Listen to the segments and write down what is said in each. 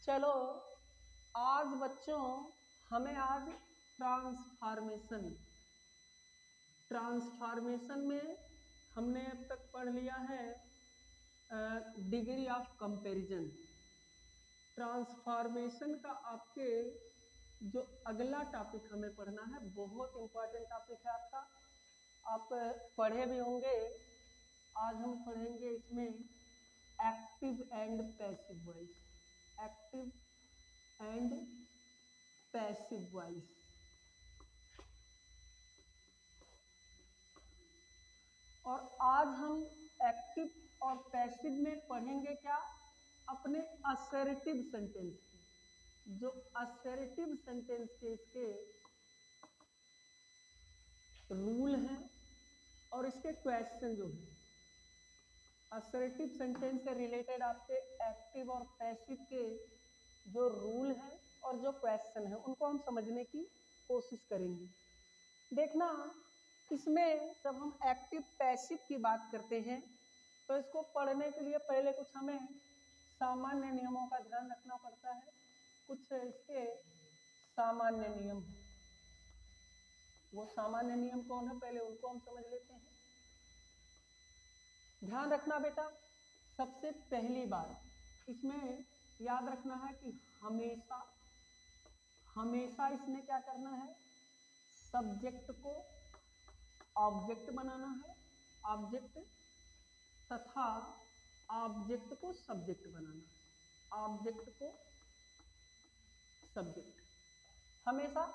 चलो आज बच्चों हमें आज ट्रांसफॉर्मेशन में हमने अब तक पढ़ लिया है डिग्री ऑफ कंपैरिजन। ट्रांसफॉर्मेशन का आपके जो अगला टॉपिक हमें पढ़ना है बहुत इंपॉर्टेंट टॉपिक है आपका, आप पढ़े भी होंगे। आज हम पढ़ेंगे इसमें active and passive voice, active and passive voice. और आज हम एक्टिव और पैसिव में पढ़ेंगे क्या, अपने असर्टिव सेंटेंस की, जो असर्टिव सेंटेंस के इसके रूल हैं और इसके क्वेश्चन जो है। असर्टिव सेंटेंस से रिलेटेड आपके एक्टिव और पैसिव के जो रूल हैं और जो क्वेश्चन है उनको हम समझने की कोशिश करेंगे। देखना इसमें जब हम एक्टिव पैसिव की बात करते हैं तो इसको पढ़ने के लिए पहले कुछ हमें सामान्य नियमों का ध्यान रखना पड़ता है। कुछ इसके सामान्य नियम, वो सामान्य नियम कौन है पहले उनको हम समझ लेते हैं। ध्यान रखना बेटा, सबसे पहली बात इसमें याद रखना है कि हमेशा हमेशा इसमें क्या करना है, सब्जेक्ट को ऑब्जेक्ट बनाना है, ऑब्जेक्ट तथा ऑब्जेक्ट को सब्जेक्ट बनाना है, ऑब्जेक्ट को सब्जेक्ट। हमेशा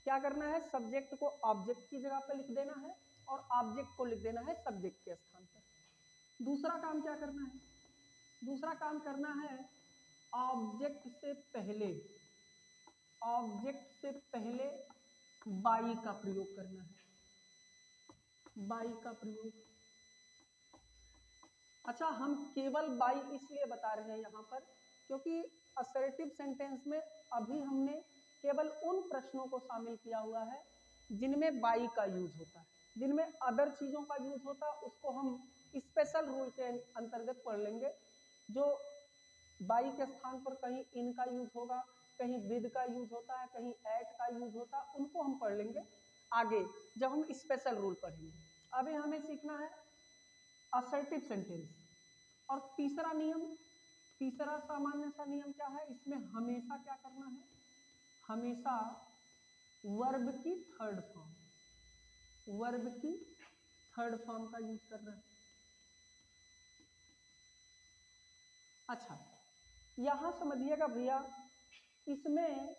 क्या करना है, सब्जेक्ट को ऑब्जेक्ट की जगह पर लिख देना है और ऑब्जेक्ट को लिख देना है सब्जेक्ट के स्थान पर। दूसरा काम क्या करना है, दूसरा काम करना है ऑब्जेक्ट से पहले बाई का प्रयोग करना है, बाई का प्रयोग। अच्छा, हम केवल बाई इसलिए बता रहे हैं यहाँ पर क्योंकि असर्टिव सेंटेंस में अभी हमने केवल उन प्रश्नों को शामिल किया हुआ है जिनमें बाई का यूज होता है। जिनमें अदर चीजों का यूज होता है उसको हम स्पेशल रूल के अंतर्गत पढ़ लेंगे। जो बाई के स्थान पर कहीं इन का यूज होगा, कहीं विद का यूज होता है, कहीं एट का यूज होता है, उनको हम पढ़ लेंगे आगे जब हम स्पेशल रूल पढ़ेंगे। अभी हमें सीखना है असर्टिव सेंटेंस। और तीसरा नियम, तीसरा सामान्य सा नियम क्या है, इसमें हमेशा क्या करना है, हमेशा वर्ब की थर्ड फॉर्म, वर्ब की थर्ड फॉर्म का यूज करना है। अच्छा, यहां समझिएगा भैया, इसमें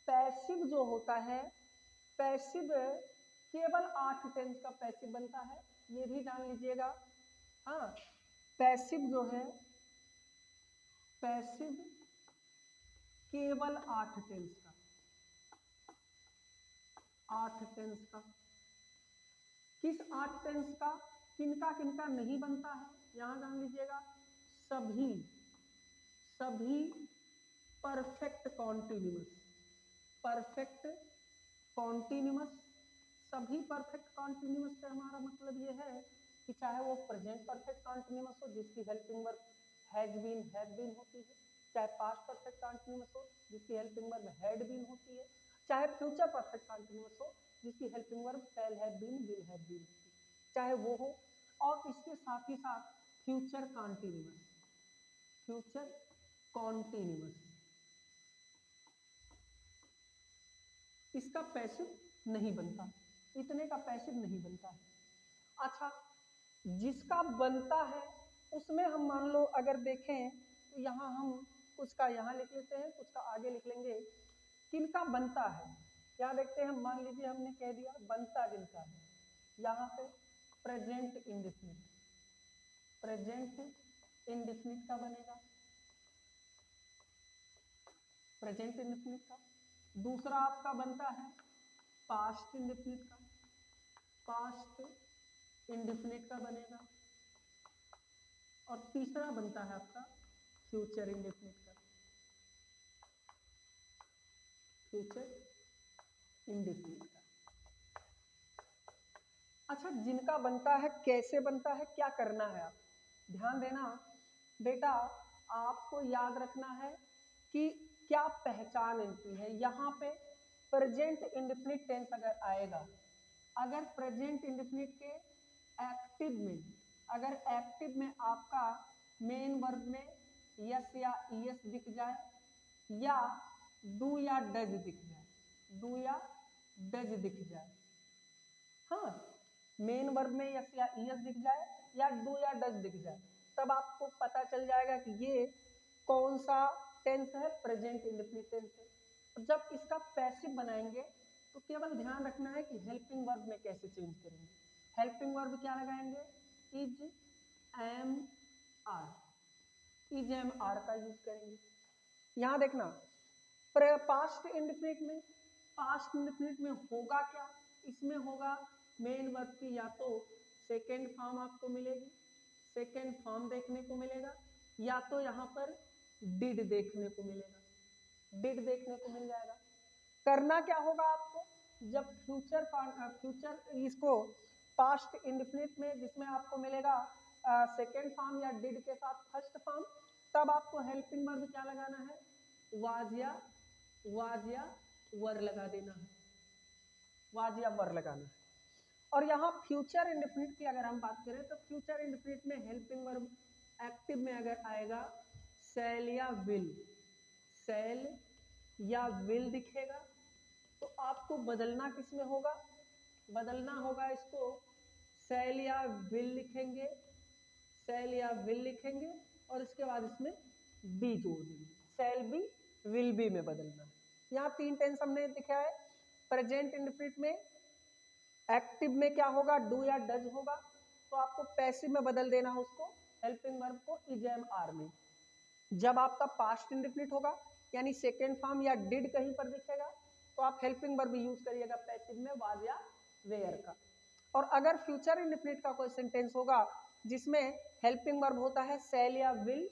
पैसिव जो होता है, पैसिव केवल 8 टेंस का पैसिव बनता है, ये भी जान लीजिएगा। हाँ, पैसिव जो है, पैसिव केवल 8 टेंस का, 8 टेंस का। किस 8 टेंस का, किनका किनका नहीं बनता है, यहां जान लीजिएगा। सभी परफेक्ट कॉन्टिन्यूअस, परफेक्ट कॉन्टिन्यूअस, सभी परफेक्ट कॉन्टिन्यूअस से हमारा मतलब ये है कि चाहे वो प्रेजेंट परफेक्ट कॉन्टिन्यूअस हो जिसकी helping verb has been, have been होती है, चाहे पास्ट परफेक्ट कॉन्टिन्यूअस हो जिसकी हेल्पिंग वर्ब हैड बीन होती है, चाहे फ्यूचर परफेक्ट कॉन्टिन्यूअस हो जिसकी helping verb shall have been, will have been होती है, चाहे वो हो। और इसके साथ ही साथ फ्यूचर कॉन्टिन्यूअस, फ्यूचर कॉन्टिन्यूअस, इसका पैसिव नहीं बनता, इतने का पैसिव नहीं बनता है। अच्छा, जिसका बनता है उसमें हम मान लो अगर देखें तो यहाँ हम कुछ का यहाँ लिख लेते हैं, कुछ का आगे लिख लेंगे। किनका बनता है क्या देखते हैं, मान लीजिए हमने कह दिया बनता जिनका है, यहाँ पे प्रेजेंट इंडेफिनिट, प्रेजेंट इंडेफिनिट का बनेगा, प्रेजेंट इंडेफिनिट का। दूसरा आपका बनता है पास्ट इंडेफिनिट का, पास्ट इंडेफिनिट का बनेगा। और तीसरा बनता है आपका फ्यूचर इंडेफिनिट का, फ्यूचर इंडेफिनिट का। अच्छा, जिनका बनता है कैसे बनता है, क्या करना है, आप ध्यान देना बेटा। आपको याद रखना है कि क्या पहचान इनकी है। यहाँ पे प्रेजेंट इंडेफिनिट टेंस अगर आएगा, अगर प्रेजेंट इंडेफिनिट के एक्टिव में, अगर एक्टिव में आपका मेन वर्ब में यस या ईएस दिख जाए, या डू या डज दिख जाए, डू या डज दिख जाए, हाँ, मेन वर्ब में यस या ईएस दिख जाए या डू या डज दिख जाए, तब आपको पता चल जाएगा कि ये कौन सा टेंस है, प्रेजेंट इंडेफिनिट टेंस है। तो जब इसका पैसिव बनाएंगे तो केवल ध्यान रखना है कि हेल्पिंग वर्ब में कैसे चेंज करेंगे। हेल्पिंग वर्ब क्या लगाएंगे, is am are, is am are का यूज करेंगे। यहां देखना पास्ट इंडेफिनिट में, पास्ट इंडेफिनिट में होगा क्या, इसमें होगा मेन वर्ब की या तो सेकेंड फॉर्म आपको मिलेगी, सेकेंड फॉर्म देखने को मिलेगा, या तो यहाँ पर डिड देखने को मिलेगा, डिड देखने को मिल जाएगा। करना क्या होगा आपको, जब फ्यूचर इसको पास्ट इंडेफिनिट में जिसमें आपको मिलेगा सेकेंड फॉर्म या डिड के साथ फर्स्ट फॉर्म, तब आपको हेल्पिंग वर्ब क्या लगाना है, वाज या वर लगा देना है, वाज या वर लगाना है। और यहाँ फ्यूचर इंडेफिनिट की अगर हम बात करें तो फ्यूचर इंडेफिनिट में हेल्पिंग वर्ब एक्टिव में अगर आएगा शैल या विल, शैल या विल दिखेगा, तो आपको बदलना किसमें होगा, बदलना होगा इसको शैल या विल लिखेंगे, शैल या विल लिखेंगे और इसके बाद इसमें बी जोड़ देंगे, शैल बी विल बी में बदलना है। यहाँ तीन टेंस हमने दिखा है। प्रेजेंट इंडेफिनिट में एक्टिव में क्या होगा, डू या डज होगा, तो आपको पैसिव में बदल देना है उसको, हेल्पिंग वर्ब को इज एम आर में। जब आपका पास्ट इंडेफिनिट होगा यानी सेकेंड फॉर्म या डिड कहीं पर दिखेगा तो आप हेल्पिंग वर्ब यूज करिएगा पैसिव में वाज या वेयर का। और अगर फ्यूचर इंडेफिनिट का कोई सेंटेंस होगा जिसमें हेल्पिंग वर्ब होता है शैल या विल,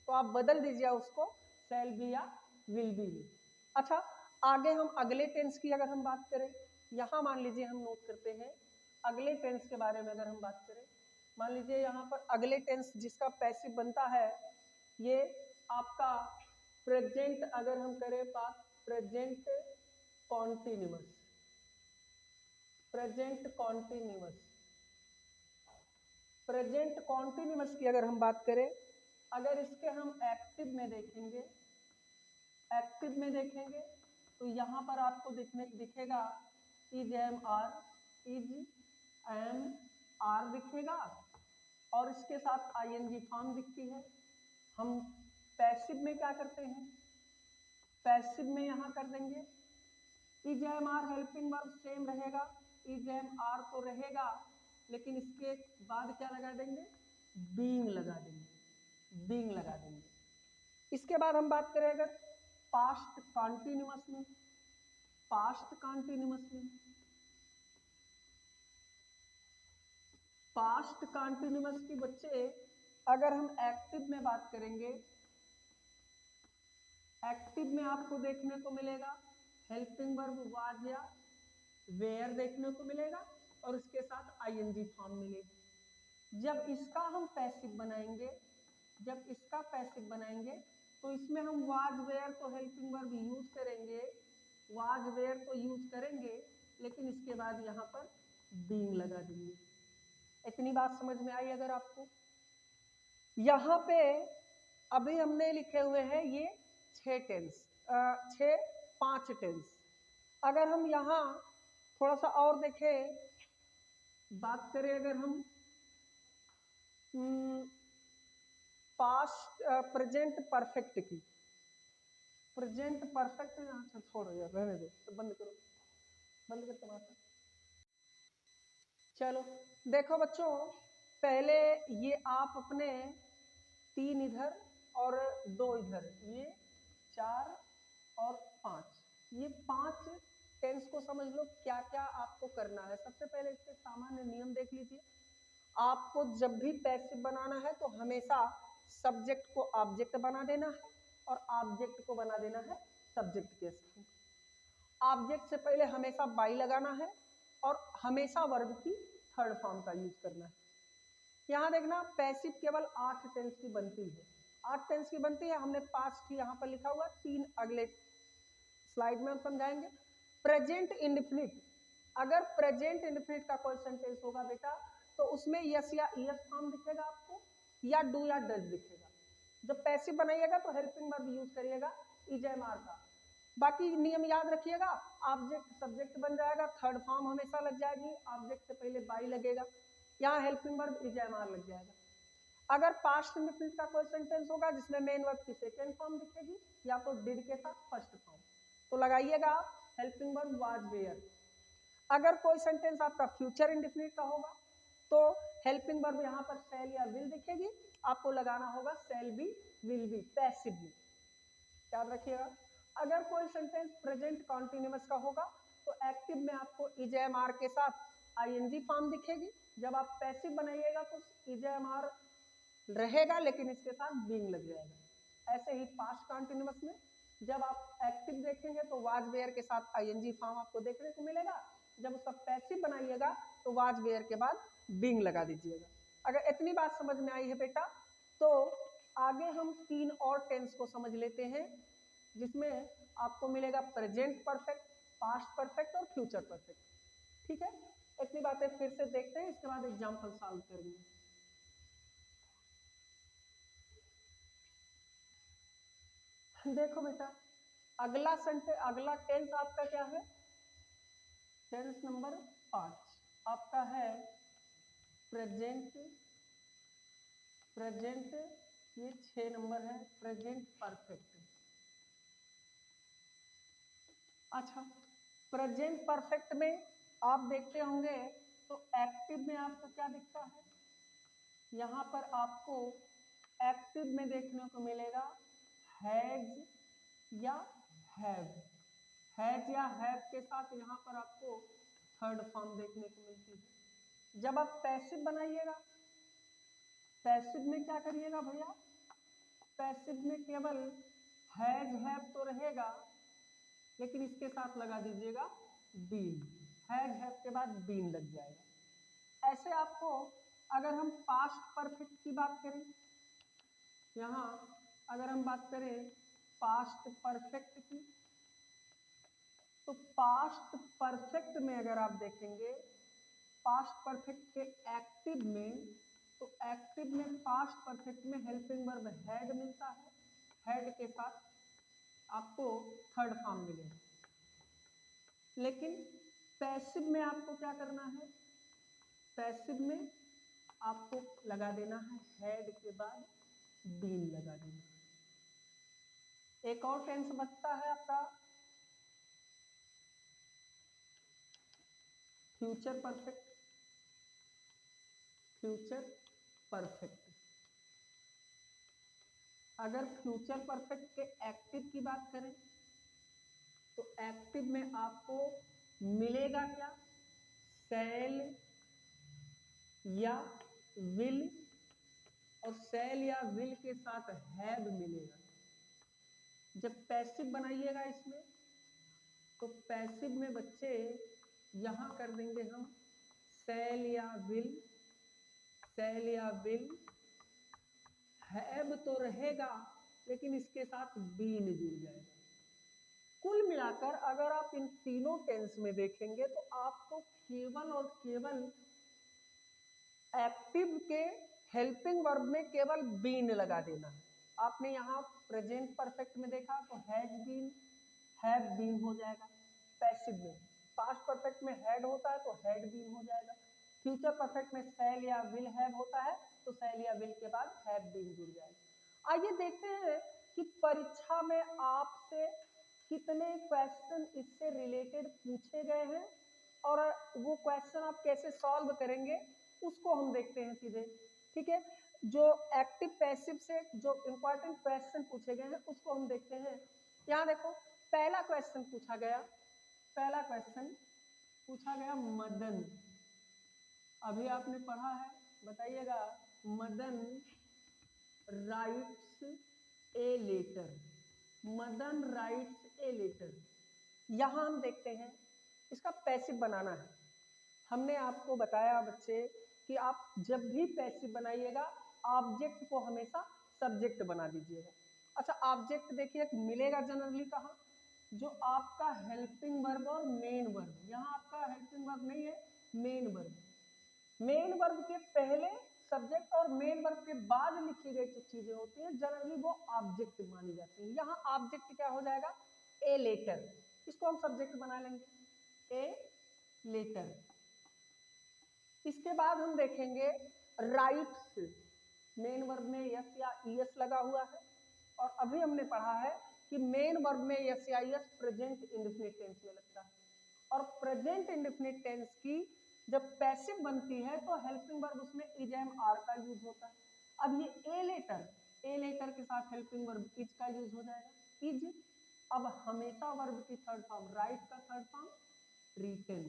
तो आप बदल दीजिए उसको शैल बी या विल बी में। अच्छा, आगे हम अगले टेंस की अगर हम बात करें, यहाँ मान लीजिए हम नोट करते हैं अगले टेंस के बारे में अगर हम बात करें, मान लीजिए यहाँ पर अगले टेंस जिसका पैसिव बनता है ये आपका प्रेजेंट, अगर हम करें बात present continuous, present continuous, present continuous की अगर हम बात करें, अगर इसके हम एक्टिव में देखेंगे, एक्टिव में देखेंगे तो यहाँ पर आपको दिखेगा is am are, is am are दिखेगा और इसके साथ आईएनजी फॉर्म दिखती है। हम पैसिव में क्या करते हैं, पैसिव में यहाँ कर देंगे is am are, helping verb same रहेगा, इज एम आर तो रहेगा, लेकिन इसके बाद क्या लगा देंगे, बीइंग लगा देंगे, बीइंग लगा देंगे। इसके बाद हम बात करें अगर पास्ट कॉन्टिन्यूअस में, पास्ट कॉन्टिन्यूअस में, पास्ट कॉन्टिन्यूअस की बच्चे अगर हम एक्टिव में बात करेंगे, एक्टिव में आपको देखने को मिलेगा हेल्पिंग वर्ब वाज या वेयर देखने को मिलेगा और इसके साथ आईएनजी फॉर्म मिलेगी। जब इसका हम पैसिव बनाएंगे, जब इसका पैसिव बनाएंगे तो इसमें हम वाज वेयर तो हेल्पिंग वर्ब यूज करेंगे, वाज वेयर तो यूज करेंगे, लेकिन इसके बाद यहाँ पर बीइंग लगा देंगे। इतनी बात समझ में आई अगर आपको? यहाँ पे अभी हमने लिखे हुए हैं ये 6 टेंस, 5 टेंस। अगर हम यहाँ थोड़ा सा और देखें, बात करें अगर हम पास्ट प्रेजेंट परफेक्ट की, प्रेजेंट परफेक्ट, अच्छा छोड़ो यार, रहने दो, तो बंद करो, बंद कर तमाशा। चलो देखो बच्चों, पहले ये आप अपने 3 इधर और 2 इधर, ये 4 और 5, ये 5 टेंस को समझ लो क्या क्या आपको करना है। सबसे पहले इसके सामान्य नियम देख लीजिए। आपको जब भी पैसिव बनाना है तो हमेशा सब्जेक्ट को ऑब्जेक्ट बना देना है और ऑब्जेक्ट को बना देना है सब्जेक्ट के स्थान। ऑब्जेक्ट से पहले हमेशा बाई लगाना है और हमेशा वर्ब की थर्ड फॉर्म का यूज करना है। यहाँ देखना पैसिव केवल 8 टेंस की बनती है, 8 टेंस की बनती है, हमने पास्ट यहाँ पर लिखा हुआ, 3 अगले स्लाइड में हम समझाएंगे। प्रेजेंट इंडेफिनिट, अगर प्रेजेंट इंडेफिनिट का कोई सेंटेंस होगा बेटा तो उसमें यस या ईएस फॉर्म दिखेगा आपको, या डू या डज दिखेगा। जब पैसिव बनाइएगा तो हेल्पिंग वर्ब यूज करिएगा इजेएमआर का। बाकी नियम याद रखिएगा, ऑब्जेक्ट सब्जेक्ट बन जाएगा, थर्ड फॉर्म हमेशा लग जाएगी, ऑब्जेक्ट से पहले बाई लगेगा, यहाँ हेल्पिंग वर्ब इजेएमआर लग जाएगा। अगर पास्ट इंडेफिनिट का कोई सेंटेंस होगा जिसमें मेन वर्ब की सेकेंड फॉर्म दिखेगी या तो डिड के साथ फर्स्ट फॉर्म, तो लगाइएगा आप हेल्पिंग वर्ब वाज वेयर। अगर कोई सेंटेंस आपका फ्यूचर इंडेफिनिट का होगा तो हेल्पिंग वर्ब यहाँ पर शैल या विल दिखेगी, आपको लगाना होगा shall be will be passively, याद रखिएगा। अगर कोई सेंटेंस प्रेजेंट कॉन्टिन्यूअस का होगा तो एक्टिव में आपको इजेएमआर के साथ आईएनजी फॉर्म दिखेगी, जब आप पैसिव बनाइएगा तो इजेएमआर रहेगा लेकिन इसके साथ बीइंग लग जाएगा। ऐसे ही पास्ट कॉन्टिन्यूअस में जब आप एक्टिव देखेंगे तो वाज वेयर के साथ आईएनजी फॉर्म आपको देखने को मिलेगा, जब उसका पैसिव बनाइएगा तो वाज वेयर के बाद बीइंग लगा दीजिएगा। अगर इतनी बात समझ में आई है बेटा तो आगे हम 3 और टेंस को समझ लेते हैं, जिसमें आपको मिलेगा प्रेजेंट परफेक्ट, पास्ट परफेक्ट और फ्यूचर परफेक्ट। ठीक है, इतनी बातें फिर से देखते हैं, इसके बाद एग्जाम्पल सॉल्व करेंगे। देखो बेटा, अगला टेंस आपका क्या है, टेंस नंबर 5 आपका है प्रेजेंट, ये 6 नंबर है प्रेजेंट परफेक्ट। अच्छा, प्रेजेंट परफेक्ट में आप देखते होंगे तो एक्टिव में आपको क्या दिखता है, यहाँ पर आपको एक्टिव में देखने को मिलेगा हैज या हैव, हैज या हैव के साथ यहाँ पर आपको थर्ड फॉर्म देखने को मिलती है। जब आप पैसिव बनाइएगा, पैसिव में क्या करिएगा भैया, पैसिव में केवल हैज हैव तो रहेगा लेकिन इसके साथ लगा दीजिएगा बीन, हैज हैव के बाद बीन लग जाएगा। ऐसे आपको अगर हम पास्ट परफेक्ट की बात करें, यहाँ अगर हम बात करें पास्ट परफेक्ट की, तो पास्ट परफेक्ट में अगर आप देखेंगे पास्ट परफेक्ट के एक्टिव में, तो एक्टिव में पास्ट परफेक्ट में हेल्पिंग वर्ब हैड मिलता है, हैड के साथ आपको थर्ड फॉर्म मिलेगा। लेकिन पैसिव में आपको क्या करना है, पैसिव में आपको लगा देना है हैड के बाद बीन लगा देना है। एक और टेंस बचता है आपका फ्यूचर परफेक्ट, फ्यूचर परफेक्ट। अगर फ्यूचर परफेक्ट के एक्टिव की बात करें तो एक्टिव में आपको मिलेगा क्या, शैल या विल, और शैल या विल के साथ हैव मिलेगा। जब पैसिव बनाइएगा इसमें तो पैसिव में बच्चे यहां कर देंगे हम शैल या विल, शैल या विल, हैव तो रहेगा लेकिन इसके साथ बीन जुड़ जाएगा। कुल मिलाकर अगर आप इन तीनों टेंस में देखेंगे तो आपको केवल और केवल एक्टिव के हेल्पिंग वर्ब में केवल बीन लगा देना है। आपने यहाँ प्रेजेंट परफेक्ट में देखा तो हैज बीन, हैव बीन हो जाएगा पैसिव में, पास्ट परफेक्ट में हैड होता है तो हैड बीन हो जाएगा, फ्यूचर परफेक्ट में शैल या विल हैव होता है तो शैल या विल के बाद हैव बीन जुड़ जाएगा। आइए देखते हैं कि परीक्षा में आपसे कितने क्वेश्चन इससे रिलेटेड पूछे गए हैं और वो क्वेश्चन आप कैसे सॉल्व करेंगे उसको हम देखते हैं सीधे। ठीक है, जो एक्टिव पैसिव से जो इंपॉर्टेंट क्वेश्चन पूछे गए हैं उसको हम देखते हैं। यहाँ देखो पहला क्वेश्चन पूछा गया, पहला क्वेश्चन पूछा गया मदन, अभी आपने पढ़ा है, बताइएगा Madan writes a letter, Madan writes a letter. यहां हम देखते हैं इसका पैसिव बनाना है। हमने आपको बताया बच्चे कि आप जब भी पैसिव बनाइएगा ऑब्जेक्ट को हमेशा सब्जेक्ट बना दीजिएगा। अच्छा, ऑब्जेक्ट देखिए मिलेगा जनरली कहाँ, जो आपका हेल्पिंग वर्ब और मेन वर्ब, यहाँ आपका हेल्पिंग वर्ब नहीं है, मेन वर्ब। मेन वर्ब के पहले सब्जेक्ट और मेन वर्ब के बाद लिखी गई जो चीजें होती हैं जनरली वो ऑब्जेक्ट मानी जाती है। यहाँ ऑब्जेक्ट क्या हो जाएगा, ए लेटर, इसको हम सब्जेक्ट बना लेंगे, ए लेटर। इसके बाद हम देखेंगे राइट्स, मेन वर्ब में यस या ईएस लगा हुआ है, और अभी हमने पढ़ा है कि मेन वर्ब में यस या ईएस प्रेजेंट इंडेफिनिट टेंस में लगता है, और प्रेजेंट इंडेफिनिट टेंस की जब पैसिव बनती है तो हेल्पिंग वर्ब उसमें इज एम आर का यूज होता है। अब ये ए लेटर के साथ हेल्पिंग वर्ब इज का यूज हो जाएगा, इज। अब हमेशा वर्ब की थर्ड फॉर्म, राइट का थर्ड फॉर्म रिटन,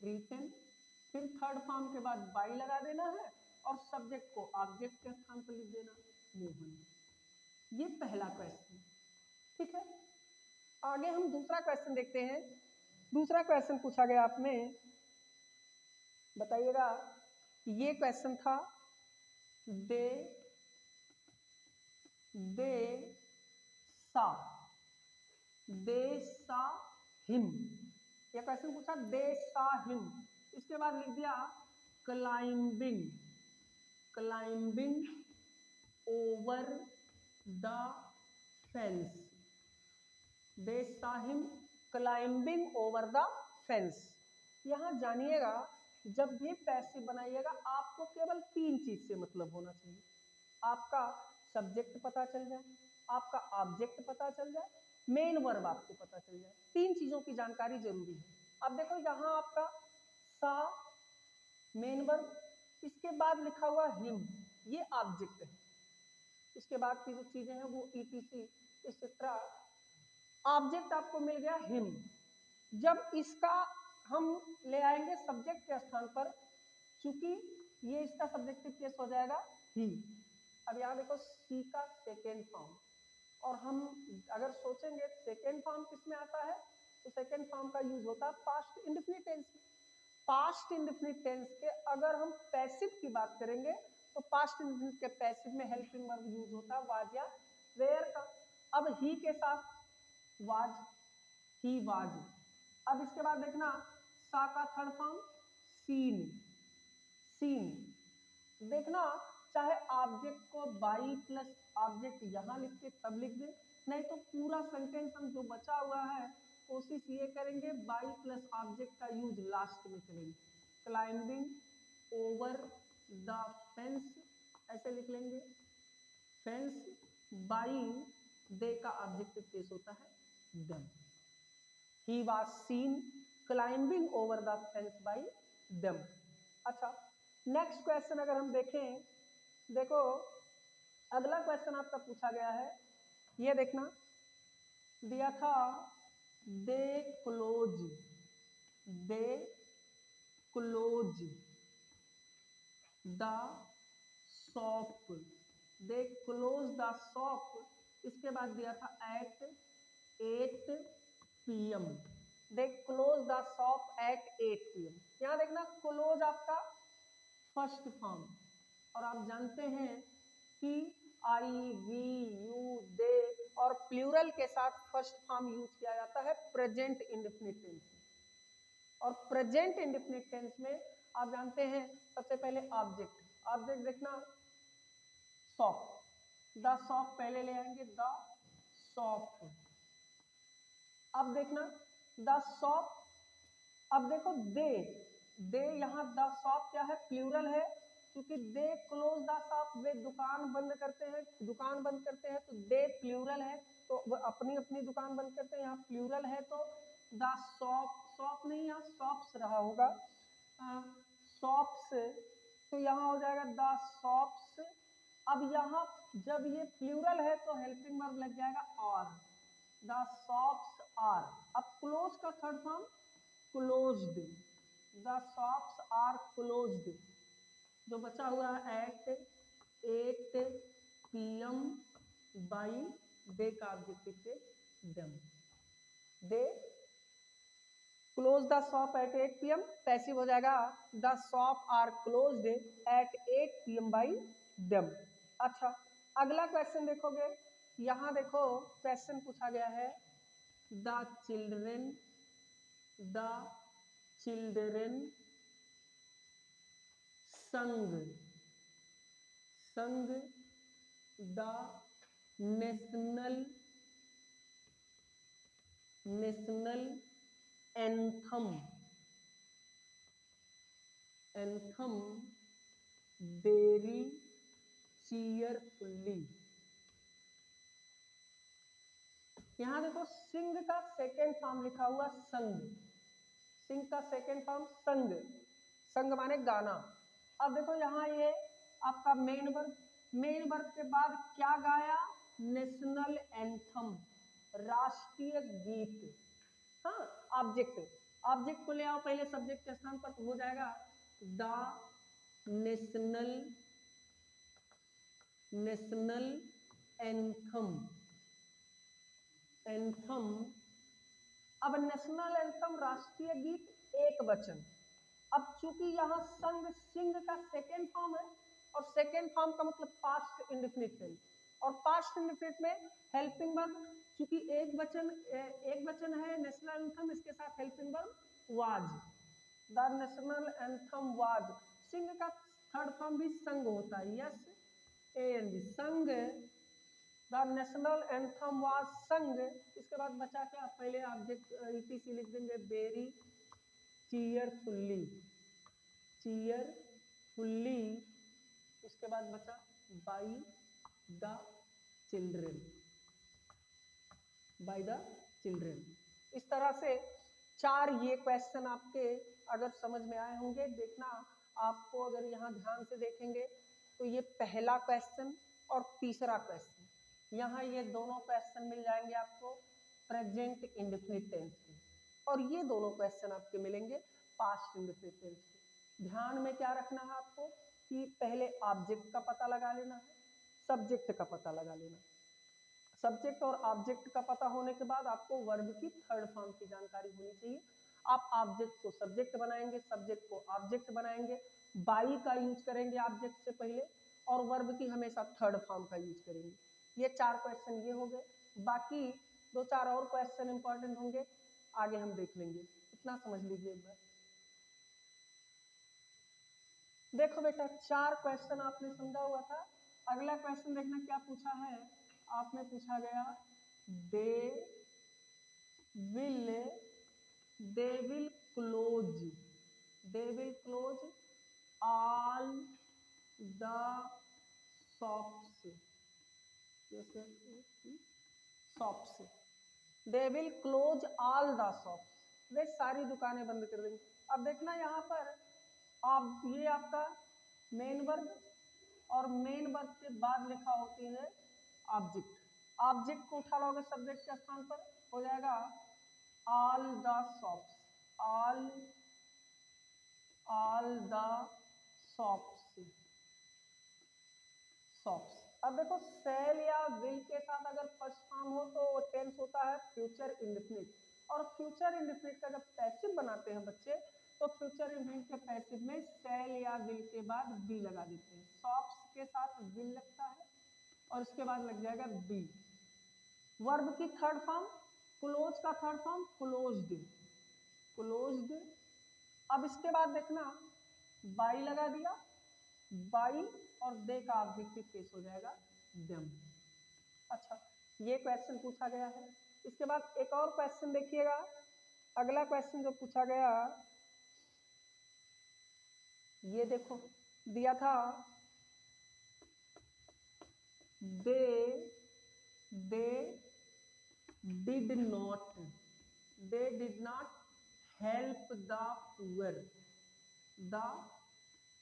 रिटन, फिर थर्ड फॉर्म के बाद बाई लगा देना है और सब्जेक्ट को ऑब्जेक्ट के स्थान पर लिख देना, मोहन। ये पहला क्वेश्चन, ठीक है। आगे हम दूसरा क्वेश्चन देखते हैं। दूसरा क्वेश्चन पूछा गया आपने, बताइएगा। ये क्वेश्चन था दे सा हिम, ये क्वेश्चन पूछा दे सा हिम। इसके बाद लिख दिया क्लाइंबिंग ओवर द फेंस, दे सा him climbing over the fence. यहाँ जानिएगा जब भी पैसिव बनाइएगा आपको केवल तीन चीज से मतलब होना चाहिए, आपका सब्जेक्ट पता चल जाए, आपका ऑब्जेक्ट पता चल जाए, मेन वर्ब आपको पता चल जाए, तीन चीजों की जानकारी जरूरी है। अब देखो यहाँ आपका सा मेन वर्ब, इसके बाद लिखा हुआ हिम, ये ऑब्जेक्ट है, इसके बाद की जो चीजें हैं वो ईटीसी एक्सेट्रा, ऑब्जेक्ट आपको मिल गया हिम। जब इसका हम ले आएंगे सब्जेक्ट के स्थान पर, चूंकि ये इसका सब्जेक्टिव केस हो जाएगा ही। अब यहाँ देखो सी का सेकेंड फॉर्म, और हम अगर सोचेंगे सेकेंड फॉर्म किसमें आता है, तो सेकेंड फॉर्म का यूज होता है पास्ट इंडेफिनिट टेंस में। पास्ट इंडेफिनिट टेंस के अगर हम पैसिव की बात करेंगे तो पास्ट इंडेफिनिट के पैसिव में हेल्पिंग वर्ब यूज होता है वाज या वेयर का। अब ही के साथ वाज, ही वाज। अब इसके बाद देखना सा का थर्ड फॉर्म सीन। देखना चाहे ऑब्जेक्ट को बाई प्लस ऑब्जेक्ट यहाँ लिख के तब लिख दे, नहीं तो पूरा सेंटेंस हम जो बचा हुआ है कोशिश ये करेंगे बाई प्लस ऑब्जेक्ट का यूज लास्ट में करेंगे। क्लाइंबिंग ओवर द फेंस ऐसे लिख लेंगे, फेंस बाई दे का ऑब्जेक्टिव केस होता है them. He was scene climbing over the fence by them. अच्छा, नेक्स्ट क्वेश्चन अगर हम देखें, देखो अगला क्वेश्चन आपका पूछा गया है, ये देखना दिया था they close the shop, they close the shop. इसके बाद दिया था at 8 PM, they close the shop at 8 PM। यहाँ देखना क्लोज आपका फर्स्ट फॉर्म, और आप जानते हैं कि आई वी यू दे और प्लूरल के साथ फर्स्ट फॉर्म यूज किया जाता है प्रेजेंट इंडेफिनिट टेंस में। और प्रेजेंट इंडेफिनिट टेंस में आप जानते हैं सबसे पहले ऑब्जेक्ट देखना शॉप, द शॉप पहले ले आएंगे, द शॉप। अब देखना द शॉप, अब देखो दे यहाँ द शॉप क्या है, प्लूरल है, क्योंकि दे क्लोज द शॉप, वे दुकान बंद करते हैं तो दे प्लूरल है, तो वो अपनी अपनी दुकान बंद करते हैं, यहाँ प्लूरल है तो द शॉप नहीं, यहाँ शॉप्स रहा होगा, शॉप्स, तो यहाँ हो जाएगा द शॉप्स। अब यहाँ जब ये प्लूरल है तो हेल्पिंग वर्ब लग जाएगा आर, द शॉप्स आर। अब क्लोज का third form closed, the shops are closed. जो बचा हुआ है एट 8 PM बाई दे का ऑब्जेक्टिव से them, they close the shop at 8 PM, passive हो जाएगा the shop are closed at 8 PM by them. अच्छा, अगला क्वेश्चन देखोगे, यहाँ देखो क्वेश्चन पूछा गया है द चिल्ड्रेन संग द नेशनल एंथम वेरी चीयरफुल्ली। यहाँ देखो सिंग का सेकेंड फॉर्म लिखा हुआ संग, सिंग का सेकेंड फॉर्म संग माने गाना। अब देखो यहाँ ये आपका मेन वर्ब के बाद क्या गाया, नेशनल एंथम, राष्ट्रीय गीत। हाँ, ऑब्जेक्ट को ले आओ पहले सब्जेक्ट के स्थान पर, तो हो जाएगा द नेशनल एंथम। अब नेशनल एंथम राष्ट्रीय गीत एक वचन। अब चूंकि यहाँ सिंग का सेकेंड फॉर्म है, और सेकेंड फॉर्म का मतलब पास्ट इंडेफिनिट टेंस, और पास्ट इंडेफिनिट में हेल्पिंग वर्ब, चूंकि एक वचन है नेशनल एंथम, इसके साथ helping verb was, the national anthem was. Sing का थर्ड फॉर्म भी संग होता है, yes and sung, the national anthem was sung. इसके बाद बचा क्या, पहले ऑब्जेक्ट ईटीसी लिख देंगे, वेरी चीयरफुल्ली, उसके बाद बचा बाई द चिल्ड्रेन। इस तरह से 4 ये क्वेश्चन आपके अगर समझ में आए होंगे। देखना आपको, अगर यहाँ ध्यान से देखेंगे तो ये पहला क्वेश्चन और तीसरा क्वेश्चन, यहाँ ये दोनों क्वेश्चन मिल जाएंगे आपको प्रेजेंट इंडेफिनिट टेंस के, और ये दोनों क्वेश्चन आपके मिलेंगे पास्ट इंडेफिनिट टेंस के। ध्यान में क्या रखना है आपको कि पहले ऑब्जेक्ट का पता लगा लेना है, सब्जेक्ट का पता लगा लेना। सब्जेक्ट और ऑब्जेक्ट का पता होने के बाद आपको वर्ब की थर्ड फॉर्म की जानकारी होनी चाहिए। आप ऑब्जेक्ट को सब्जेक्ट बनाएंगे, सब्जेक्ट को ऑब्जेक्ट बनाएंगे, बाई का यूज करेंगे ऑब्जेक्ट से पहले, और वर्ब की हमेशा थर्ड फॉर्म का यूज करेंगे। ये 4 क्वेश्चन ये हो गए, बाकी 2-4 और क्वेश्चन इंपॉर्टेंट होंगे, आगे हम देख लेंगे। इतना समझ लीजिए एक बार। देखो बेटा 4 क्वेश्चन आपने समझा हुआ था। अगला क्वेश्चन देखना क्या पूछा है, आपने पूछा गया they will close all the shops, they will close all the shops, वे सारी दुकानें बंद कर देंगे। अब देखना यहाँ पर आप, ये आपका मेन वर्ब, और मेन वर्ब के बाद लिखा होती है ऑब्जेक्ट। ऑब्जेक्ट को उठा लोगे सब्जेक्ट के स्थान पर, हो जाएगा all the shops, all the shops. अब देखो सेल या विल के साथ अगर फर्स्ट फॉर्म हो तो टेंस होता है फ्यूचर इंडेफिनिट, और फ्यूचर इंडेफिनिट का जब पैसिव बनाते हैं बच्चे, तो फ्यूचर इंडेफिनिट के पैसिव में सेल या विल के बाद बी लगा देते हैं। शॉप्स के साथ विल लगता है, और इसके बाद लग जाएगा बी। वर्ब की थर्ड फॉर्म, क्लोज का थर्ड फॉर्म क्लोज्ड। अब इसके बाद देखना बाई लगा दिया, बाई और दे का ऑब्जेक्टिव केस हो जाएगा देम। अच्छा, ये क्वेश्चन पूछा गया है। इसके बाद एक और क्वेश्चन देखिएगा, अगला क्वेश्चन जो पूछा गया, ये देखो दिया था they did not help the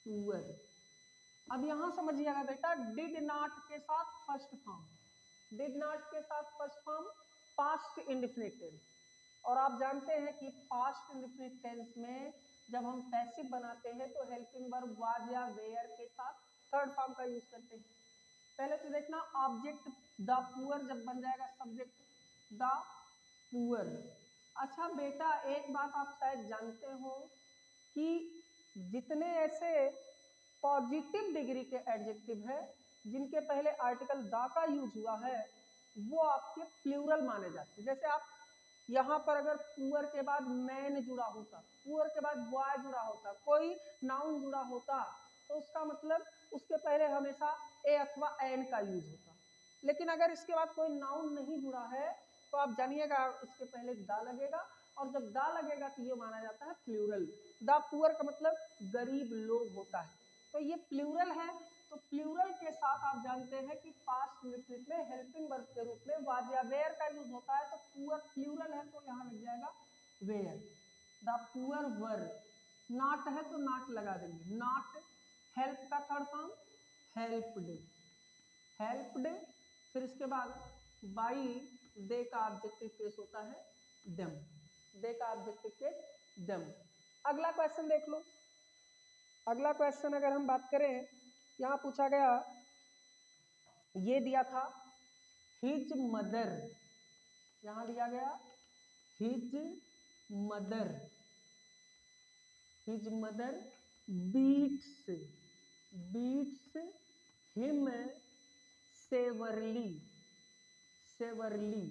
poor. अब यहां समझिएगा बेटा, डिड नॉट के साथ फर्स्ट फॉर्म, डिड नॉट के साथ first form past indefinite tense, और आप जानते हैं कि पास्ट इंडेफिनिट टेंस में जब हम पैसिव बनाते हैं तो हेल्पिंग वर्ब वाज या वेयर के साथ थर्ड फॉर्म का यूज करते हैं। पहले तो देखना ऑब्जेक्ट द पुअर जब बन जाएगा सब्जेक्ट द पुअर। अच्छा बेटा एक बात आप शायद जानते हो कि जितने ऐसे पॉजिटिव डिग्री के एडजेक्टिव है जिनके पहले आर्टिकल द का यूज हुआ है वो आपके प्लूरल माने जाते हैं। जैसे आप यहाँ पर अगर पुअर के बाद मैन जुड़ा होता, पुअर के बाद बॉय जुड़ा होता, कोई नाउन जुड़ा होता, तो उसका मतलब उसके पहले हमेशा ए अथवा एन का यूज होता। लेकिन अगर इसके बाद कोई नाउन नहीं जुड़ा है तो आप जानिएगा इसके पहले द लगेगा, और जब द लगेगा तो ये माना जाता है प्लूरल। द पुअर का मतलब गरीब लोग होता है, तो ये प्लूरल है। तो प्लूरल के साथ आप जानते हैं कि पास्ट इंडेफिनिट में हेल्पिंग वर्ब के रूप में वाज या वेयर का यूज होता है। तो पुअर प्लूरल है तो यहाँ लग जाएगा where. The poor were, not है तो नॉट लगा देंगे, नॉट। हेल्प का थर्ड फॉर्म हेल्प्ड, हेल्प्ड। फिर इसके बाद बाई दे का ऑब्जेक्टिव केस होता है देम, दे का ऑब्जेक्टिव केस देम। अगला क्वेश्चन देख लो। अगला क्वेश्चन अगर हम बात करें, यहाँ पूछा गया, ये दिया था हिज मदर, यहाँ दिया गया his mother, his mother beats, beats him severely, severely,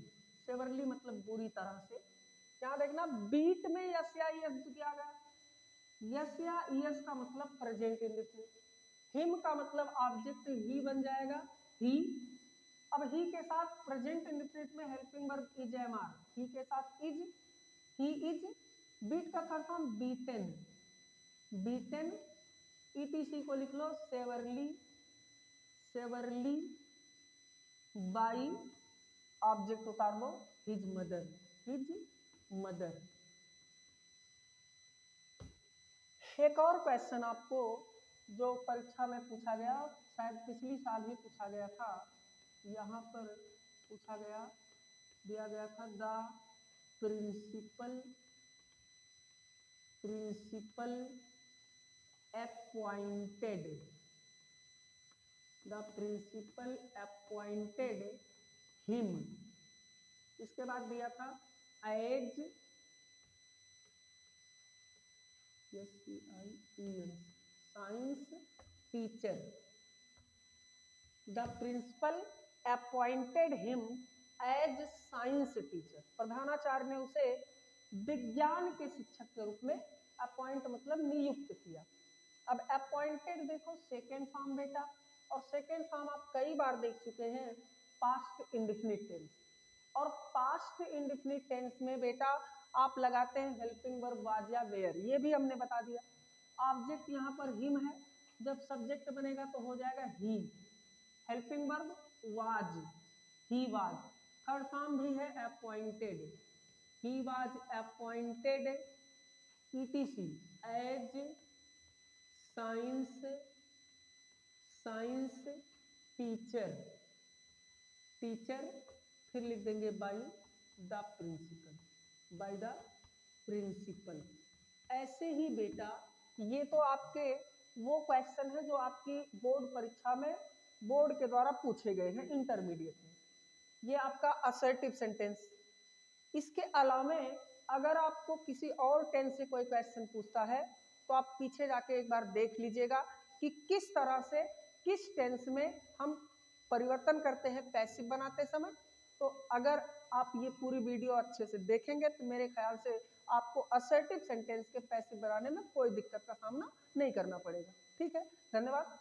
severely मतलब बुरी तरह से। यहाँ देखना बीट में यस या यस दिया गया, यस या यस का मतलब प्रेजेंट इंडेफिनिट, हिम का मतलब ऑब्जेक्ट ही बन जाएगा ही। अब ही के साथ प्रेजेंट इंडेफिनिट में helping verb is am are, he के साथ इज, ही इज। बीट का third form beaten, beaten. Etc को लिख लो सेवरली, सेवरली बाई ऑब्जेक्ट उतार लो हिज मदर, हिज मदर। एक और क्वेश्चन आपको जो परीक्षा में पूछा गया, शायद पिछली साल ही पूछा गया था, यहाँ पर पूछा गया, दिया गया था the principal, principal appointed, the principal appointed him. इसके बाद दिया था as science teacher, the principal appointed him as science teacher. प्रधानाचार्य ने उसे विज्ञान के शिक्षक के रूप में अपॉइंट मतलब नियुक्त किया। अब अपॉइंटेड देखो सेकेंड फॉर्म बेटा, और सेकेंड फॉर्म आप कई बार देख चुके हैं पास्ट इंडेफिनिट टेंस, और पास्ट इंडेफिनिट टेंस में बेटा आप लगाते हैं हेल्पिंग वर्ब वाज या वेयर, ये भी हमने बता दिया। ऑब्जेक्ट यहाँ पर हिम है, जब सब्जेक्ट बनेगा तो हो जाएगा he, helping verb was, he was. Third form भी है appointed, he was appointed etc as science, science teacher, teacher. फिर लिख देंगे by the principal, by the principal. ऐसे ही बेटा ये तो आपके वो क्वेश्चन है जो आपकी बोर्ड परीक्षा में बोर्ड के द्वारा पूछे गए हैं इंटरमीडिएट में, ये आपका असर्टिव सेंटेंस। इसके अलावा अगर आपको किसी और टेंस से कोई क्वेश्चन पूछता है तो आप पीछे जाके एक बार देख लीजिएगा कि किस तरह से किस टेंस में हम परिवर्तन करते हैं पैसिव बनाते समय। तो अगर आप ये पूरी वीडियो अच्छे से देखेंगे तो मेरे ख्याल से आपको असर्टिव सेंटेंस के पैसिव बनाने में कोई दिक्कत का सामना नहीं करना पड़ेगा। ठीक है, धन्यवाद।